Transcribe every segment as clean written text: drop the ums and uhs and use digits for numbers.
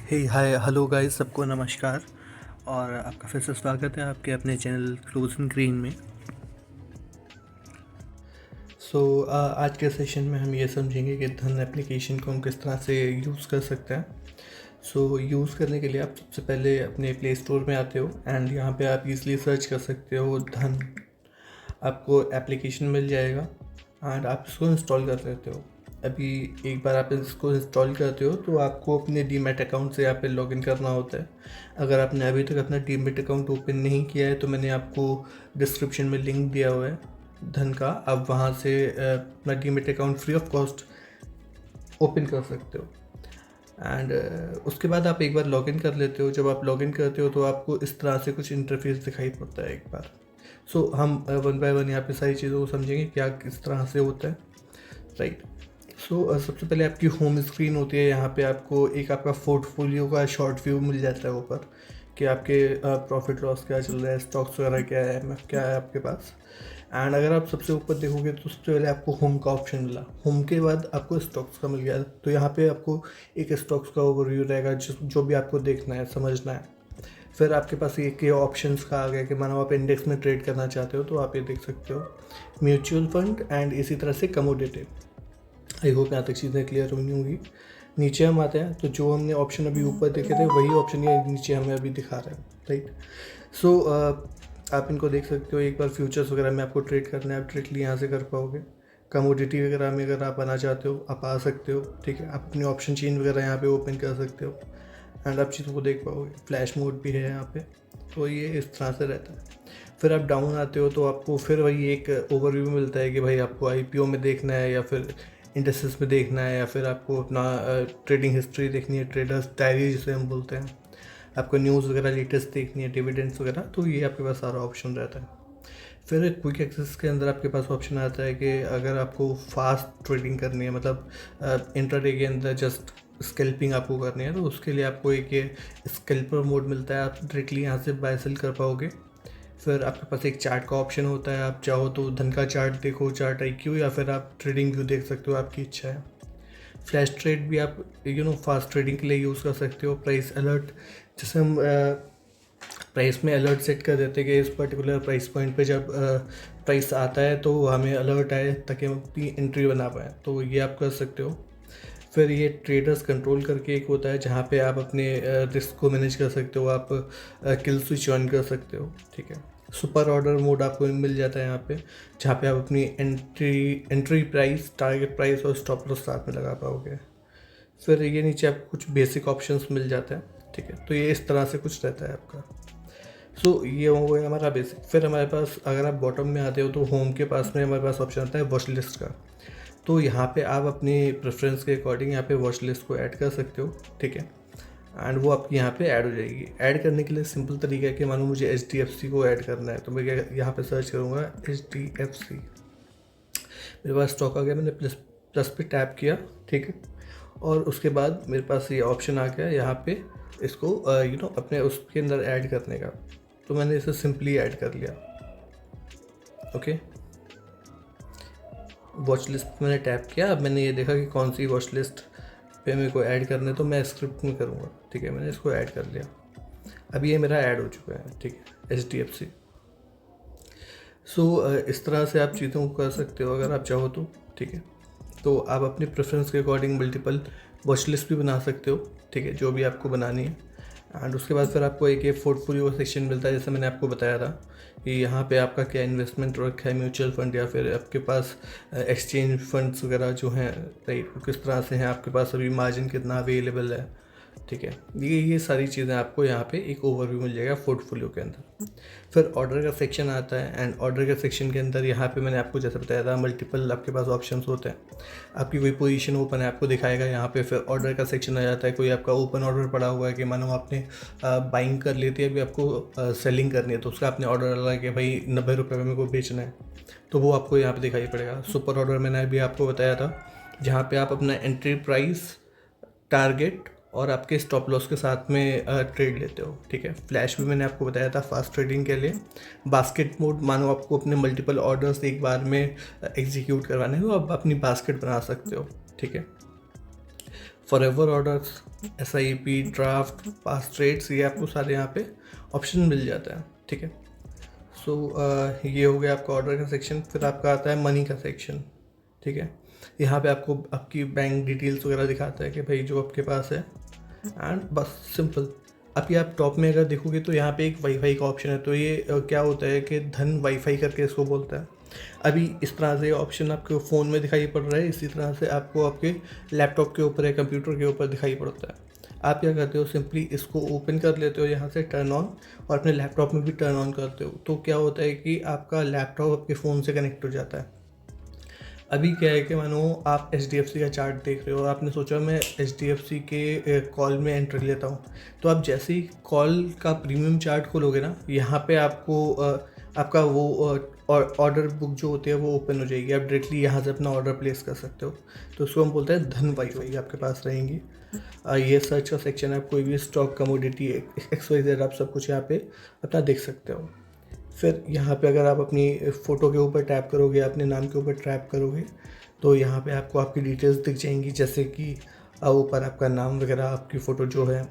हे hi hello guys, सबको नमस्कार। और आपका फिर से स्वागत है आपके अपने चैनल क्लोजिंग ग्रीन में। आज के सेशन में हम ये समझेंगे कि धन एप्लीकेशन को हम किस तरह से यूज़ कर सकते हैं। यूज़ करने के लिए आप सबसे पहले अपने प्ले स्टोर में आते हो एंड यहाँ पे आप इजीली सर्च कर सकते हो धन। आपको एप्लीकेशन मिल जाएगा एंड आप इसको इंस्टॉल कर सकते हो। अभी एक बार आप इसको इंस्टॉल करते हो तो आपको अपने डीमैट अकाउंट से यहाँ पे लॉगिन करना होता है। अगर आपने अभी तक अपना डीमैट अकाउंट ओपन नहीं किया है तो मैंने आपको डिस्क्रिप्शन में लिंक दिया हुआ है धन का। आप वहाँ से अपना demat account free of cost open कर सकते हो एंड उसके बाद आप एक बार लॉगिन कर लेते हो। जब आप लॉगिन करते हो तो आपको इस तरह से कुछ इंटरफेस दिखाई पड़ता है एक बार। हम वन बाय वन यहाँ पे सारी चीज़ों को समझेंगे क्या किस तरह से होता है, राइट। सबसे पहले आपकी होम स्क्रीन होती है। यहाँ पे आपको एक आपका पोर्टफोलियो का शॉर्ट व्यू मिल जाता है ऊपर कि आपके प्रॉफिट लॉस क्या चल रहा है, स्टॉक्स वगैरह क्या है आपके पास। एंड अगर आप सबसे ऊपर देखोगे तो सबसे पहले आपको होम का ऑप्शन मिला। होम के बाद आपको स्टॉक्स का मिल गया। तो यहाँ पे आपको एक स्टॉक्स का ओवरव्यू रहेगा जो भी आपको देखना है, समझना है। फिर आपके पास ये ऑप्शंस का आ गया कि मानो आप इंडेक्स में ट्रेड करना चाहते हो तो आप ये देख सकते हो, म्यूचुअल फंड एंड इसी तरह से कमोडिटी। आई होप यहाँ तक चीज़ें क्लियर हुई होंगी। नीचे हम आते हैं तो जो हमने ऑप्शन अभी ऊपर देखे थे वही ऑप्शन ये नीचे हमें अभी दिखा रहा है, राइट। सो आप इनको देख सकते हो। एक बार फ्यूचर्स वगैरह में आपको ट्रेड करना है, आप डायरेक्टली यहाँ से कर पाओगे। कमोडिटी वगैरह में अगर आप आना चाहते हो आप आ सकते हो, ठीक है। आप अपनी ऑप्शन चेन वगैरह यहाँ पे ओपन कर सकते हो एंड आप चीज़ों को देख पाओगे। फ्लैश मोड भी है यहाँ पे, तो ये इस तरह से रहता है। फिर आप डाउन आते हो तो आपको फिर वही एक ओवरव्यू मिलता है कि भाई आपको आईपीओ में देखना है या फिर इंडस्ट्रीज में देखना है या फिर आपको अपना ट्रेडिंग हिस्ट्री देखनी है, ट्रेडर्स डायरी जिसे हम बोलते हैं। आपको न्यूज़ वगैरह लेटेस्ट देखनी है, डिविडेंड्स वगैरह, तो ये आपके पास सारा ऑप्शन रहता है। फिर क्विक एक्सेस के अंदर आपके पास ऑप्शन आता है कि अगर आपको फास्ट ट्रेडिंग करनी है, मतलब इंट्राडे के अंदर जस्ट स्कैल्पिंग आपको करनी है, तो उसके लिए आपको एक ये स्कैल्पर मोड मिलता है। आप डायरेक्टली यहाँ से बाय सेल कर पाओगे। फिर आपके पास एक चार्ट का ऑप्शन होता है। आप चाहो तो धन का चार्ट देखो, चार्ट IQ, या फिर आप ट्रेडिंग व्यू देख सकते हो, आपकी इच्छा है। फ्लैश ट्रेड भी आप फास्ट ट्रेडिंग के लिए यूज़ कर सकते हो। प्राइस अलर्ट, जैसे हम प्राइस में अलर्ट सेट कर देते हैं कि इस पर्टिकुलर प्राइस पॉइंट पे जब प्राइस आता है तो हमें अलर्ट आए ताकि हम अपनी एंट्री बना पाएँ, तो ये आप कर सकते हो। फिर ये ट्रेडर्स कंट्रोल करके एक होता है जहाँ पे आप अपने रिस्क को मैनेज कर सकते हो। आप किल स्विच ऑन कर सकते हो, ठीक है। सुपर ऑर्डर मोड आपको मिल जाता है यहाँ पे, जहाँ पे आप अपनी एंट्री प्राइस, टारगेट प्राइस और स्टॉप लॉस साथ में लगा पाओगे। फिर ये नीचे आपको कुछ बेसिक ऑप्शंस मिल जाते हैं, ठीक है। तो ये इस तरह से कुछ रहता है आपका। ये हो गया हमारा बेसिक। फिर हमारे पास अगर आप बॉटम में आते हो तो होम के पास में हमारे पास ऑप्शन आता है वॉच लिस्ट का। तो यहाँ पे आप अपनी प्रेफरेंस के अकॉर्डिंग यहाँ पे वॉच लिस्ट को ऐड कर सकते हो, ठीक है। एंड वो आपकी यहाँ पे ऐड हो जाएगी। ऐड करने के लिए सिंपल तरीका है कि मानो मुझे HDFC को ऐड करना है तो मैं यहाँ पे सर्च करूँगा HDFC। मेरे पास स्टॉक आ गया, मैंने प्लस पे टैप किया, ठीक है। और उसके बाद मेरे पास ये ऑप्शन आ गया यहाँ पे इसको अपने उसके अंदर ऐड करने का। तो मैंने इसे सिंपली ऐड कर लिया, ओके। वॉच लिस्ट पर मैंने टैप किया। अब मैंने ये देखा कि कौन सी वॉच लिस्ट पे मेरे को ऐड करना है, तो मैं स्क्रिप्ट में करूँगा, ठीक है। मैंने इसको ऐड कर लिया। अब ये मेरा ऐड हो चुका है, ठीक है, HDFC। इस तरह से आप चीज़ों को कर सकते हो अगर आप चाहो तो, ठीक है। तो आप अपनी प्रेफरेंस के अकॉर्डिंग मल्टीपल वॉच लिस्ट भी बना सकते हो, ठीक है, जो भी आपको बनानी है। एंड उसके बाद फिर आपको एक पोर्टफोलियो सेक्शन मिलता है, जैसे मैंने आपको बताया था कि यहाँ पे आपका क्या इन्वेस्टमेंट रखा है, म्यूचुअल फंड या फिर आपके पास एक्सचेंज फंड्स वगैरह जो हैं, राइट, वो किस तरह से हैं, आपके पास अभी मार्जिन कितना अवेलेबल है, ठीक है। ये सारी चीज़ें आपको यहाँ पे एक ओवरव्यू मिल जाएगा पोर्टफोलियो के अंदर। फिर ऑर्डर का सेक्शन आता है एंड ऑर्डर के सेक्शन के अंदर यहाँ पे मैंने आपको जैसे बताया था मल्टीपल आपके पास ऑप्शंस होते हैं। आपकी कोई पोजीशन ओपन है आपको दिखाएगा यहाँ पे। फिर ऑर्डर का सेक्शन आ जाता है। कोई आपका ओपन ऑर्डर पड़ा हुआ है कि मानो आपने बाइंग कर लेती है, अभी आपको सेलिंग करनी है, तो उसका आपने ऑर्डर डाला कि भाई 90 रुपये में मेरे को बेचना है, तो वो आपको यहाँ पर दिखाई पड़ेगा। सुपर ऑर्डर मैंने अभी आपको बताया था, जहाँ पर आप अपना एंट्री प्राइस, टारगेट और आपके स्टॉप लॉस के साथ में ट्रेड लेते हो, ठीक है। फ्लैश भी मैंने आपको बताया था फास्ट ट्रेडिंग के लिए। बास्केट मोड, मानो आपको अपने मल्टीपल ऑर्डर्स एक बार में एग्जीक्यूट करवाने हो, आप अपनी बास्केट बना सकते हो, ठीक है। Forever orders, SIP, draft, past trades, ये आपको सारे यहाँ पे ऑप्शन मिल जाता है। ठीक है, सो ये हो गया आपका ऑर्डर का सेक्शन। फिर आपका आता है मनी का सेक्शन। ठीक है, यहाँ पे आपको आपकी बैंक डिटेल्स वगैरह दिखाता है कि भाई जो आपके पास है, एंड बस सिंपल। अभी आप टॉप में अगर देखोगे तो यहाँ पे एक वाईफाई का ऑप्शन है, तो ये क्या होता है कि धन वाईफाई करके इसको बोलता है। अभी इस तरह से ऑप्शन आपके फ़ोन में दिखाई पड़ रहा है, इसी तरह से आपको आपके लैपटॉप के ऊपर या कंप्यूटर के ऊपर दिखाई पड़ता है। आप क्या करते हो, सिंपली इसको ओपन कर लेते हो यहाँ से टर्न ऑन, और अपने लैपटॉप में भी टर्न ऑन करते हो। तो क्या होता है कि आपका लैपटॉप आपके फ़ोन से कनेक्ट हो जाता है। अभी क्या है कि मानो आप HDFC का चार्ट देख रहे हो और आपने सोचा मैं HDFC के कॉल में एंट्री लेता हूँ, तो आप जैसे ही कॉल का प्रीमियम चार्ट खोलोगे ना, यहाँ पे आपको आपका वो ऑर्डर बुक जो होती है वो ओपन हो जाएगी। आप डायरेक्टली यहाँ से अपना ऑर्डर प्लेस कर सकते हो। तो उसको हम बोलते हैं धन वाईफाई आपके पास रहेंगी। ये सर्च का सेक्शन है, कोई भी स्टॉक, कमोडिटी, XYZ, आप सब कुछ यहाँ पे अपना देख सकते हो। फिर यहाँ पे अगर आप अपनी फ़ोटो के ऊपर टैप करोगे, अपने नाम के ऊपर टैप करोगे, तो यहाँ पे आपको आपकी डिटेल्स दिख जाएंगी, जैसे कि ऊपर आपका नाम वगैरह, आपकी फ़ोटो जो है,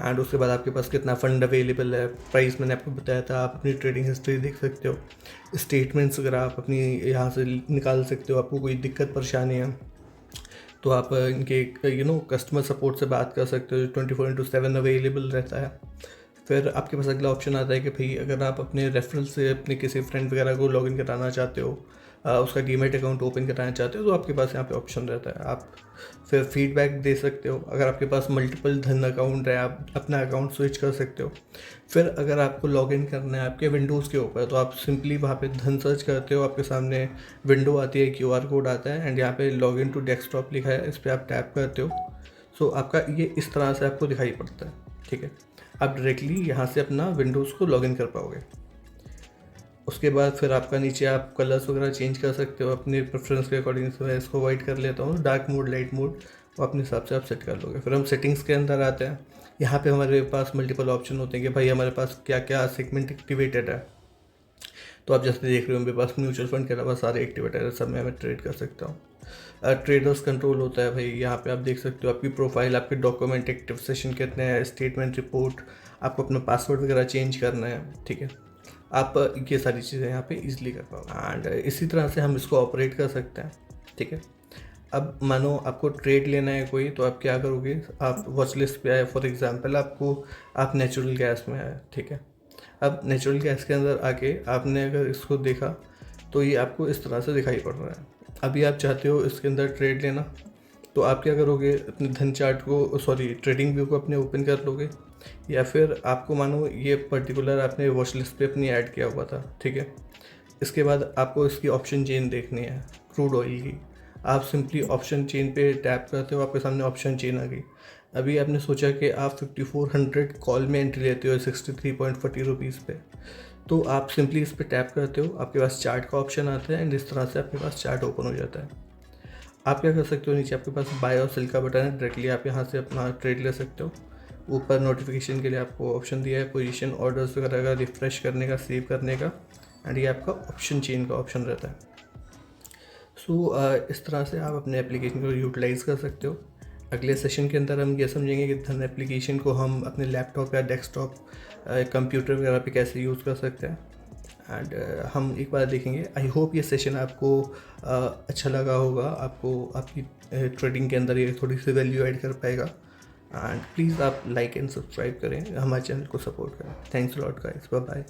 एंड उसके बाद आपके पास कितना फ़ंड अवेलेबल है, प्राइस मैंने आपको बताया था। आप अपनी ट्रेडिंग हिस्ट्री देख सकते हो, स्टेटमेंट्स वगैरह आप अपनी यहाँ से निकाल सकते हो। आपको कोई दिक्कत परेशानी है तो आप इनके कस्टमर सपोर्ट से बात कर सकते हो, 24/7 अवेलेबल रहता है। फिर आपके पास अगला ऑप्शन आता है कि भाई अगर आप अपने रेफरल से अपने किसी फ्रेंड वगैरह को लॉगिन कराना चाहते हो, उसका डीमैट अकाउंट ओपन कराना चाहते हो, तो आपके पास यहाँ पे ऑप्शन रहता है। आप फिर फीडबैक दे सकते हो। अगर आपके पास मल्टीपल धन अकाउंट है, आप अपना अकाउंट स्विच कर सकते हो। फिर अगर आपको लॉगिन करना है आपके विंडोज़ के ऊपर, तो आप सिंपली वहाँ पे धन सर्च करते हो, आपके सामने विंडो आती है, QR कोड आता है, एंड यहाँ पे लॉगिन टू डेस्कटॉप लिखा है, इस पर आप टैप करते हो। सो आपका ये इस तरह से आपको दिखाई पड़ता है। ठीक है, आप डायरेक्टली यहाँ से अपना विंडोज़ को लॉगिन कर पाओगे। उसके बाद फिर आपका नीचे आप कलर्स वगैरह चेंज कर सकते हो अपने प्रेफरेंस के अकॉर्डिंग से। मैं इसको वाइट कर लेता हूँ, डार्क मोड, लाइट मोड, वो अपने हिसाब से आप सेट कर लोगे। फिर हम सेटिंग्स के अंदर आते हैं। यहाँ पे हमारे पास मल्टीपल ऑप्शन होते हैं कि भाई हमारे पास क्या क्या सेगमेंट एक्टिवेटेड है। तो आप जैसे देख रहे हो मेरे पास म्यूचुअल फंड के अलावा सारे एक्टिवेटेड है, सब में मैं ट्रेड कर सकता हूँ। ट्रेडर्स कंट्रोल होता है भाई, यहाँ पे आप देख सकते हो आपकी प्रोफाइल, आपके डॉक्यूमेंट, एक्टिव सेशन कितने हैं, स्टेटमेंट, रिपोर्ट, आपको अपना पासवर्ड वगैरह चेंज करना है। ठीक है, आप ये सारी चीज़ें यहाँ पे इजीली कर पाओगे, एंड इसी तरह से हम इसको ऑपरेट कर सकते हैं। ठीक है, अब मानो आपको ट्रेड लेना है कोई, तो आप क्या करोगे, आप वॉच लिस्ट पे आए, फॉर एग्जांपल आप नेचुरल गैस में आए। ठीक है, अब नेचुरल गैस के अंदर आके आपने अगर इसको देखा तो ये आपको इस तरह से दिखाई पड़ रहा है। अभी आप चाहते हो इसके अंदर ट्रेड लेना, तो आप क्या करोगे, अपने धन चार्ट को, ट्रेडिंग व्यू को अपने ओपन कर लोगे, या फिर आपको मानो ये पर्टिकुलर आपने वॉच लिस्ट पे अपनी ऐड किया हुआ था। ठीक है, इसके बाद आपको इसकी ऑप्शन चेन देखनी है क्रूड ऑयल की। आप सिंपली ऑप्शन चेन पे टैप करते हो, आपके सामने ऑप्शन चेन आ गई। अभी आपने सोचा कि आप 5400 कॉल में एंट्री लेते हो 63.40 रुपीज़ पे, तो आप सिंपली इस पर टैप करते हो, आपके पास चार्ट का ऑप्शन आता है, एंड इस तरह से आपके पास चार्ट ओपन हो जाता है। आप क्या कर सकते हो, नीचे आपके पास बाय और सेल का बटन है, डायरेक्टली आप यहाँ से अपना ट्रेड ले सकते हो। ऊपर नोटिफिकेशन के लिए आपको ऑप्शन दिया है, पोजीशन, ऑर्डर्स वगैरह का रिफ्रेश करने का, सेव करने का, एंड ये आपका ऑप्शन चेन का ऑप्शन रहता है। इस तरह से आप अपने एप्लीकेशन को यूटिलाइज़ कर सकते हो। अगले सेशन के अंदर हम ये समझेंगे कि धन एप्लीकेशन को हम अपने लैपटॉप या डेस्कटॉप, कंप्यूटर वगैरह पे कैसे यूज़ कर सकते हैं, एंड हम एक बार देखेंगे। आई होप ये सेशन आपको अच्छा लगा होगा, आपको आपकी ट्रेडिंग के अंदर ये थोड़ी सी वैल्यू ऐड कर पाएगा। एंड प्लीज़ आप लाइक एंड सब्सक्राइब करें, हमारे चैनल को सपोर्ट करें। Thanks lot guys, bye bye.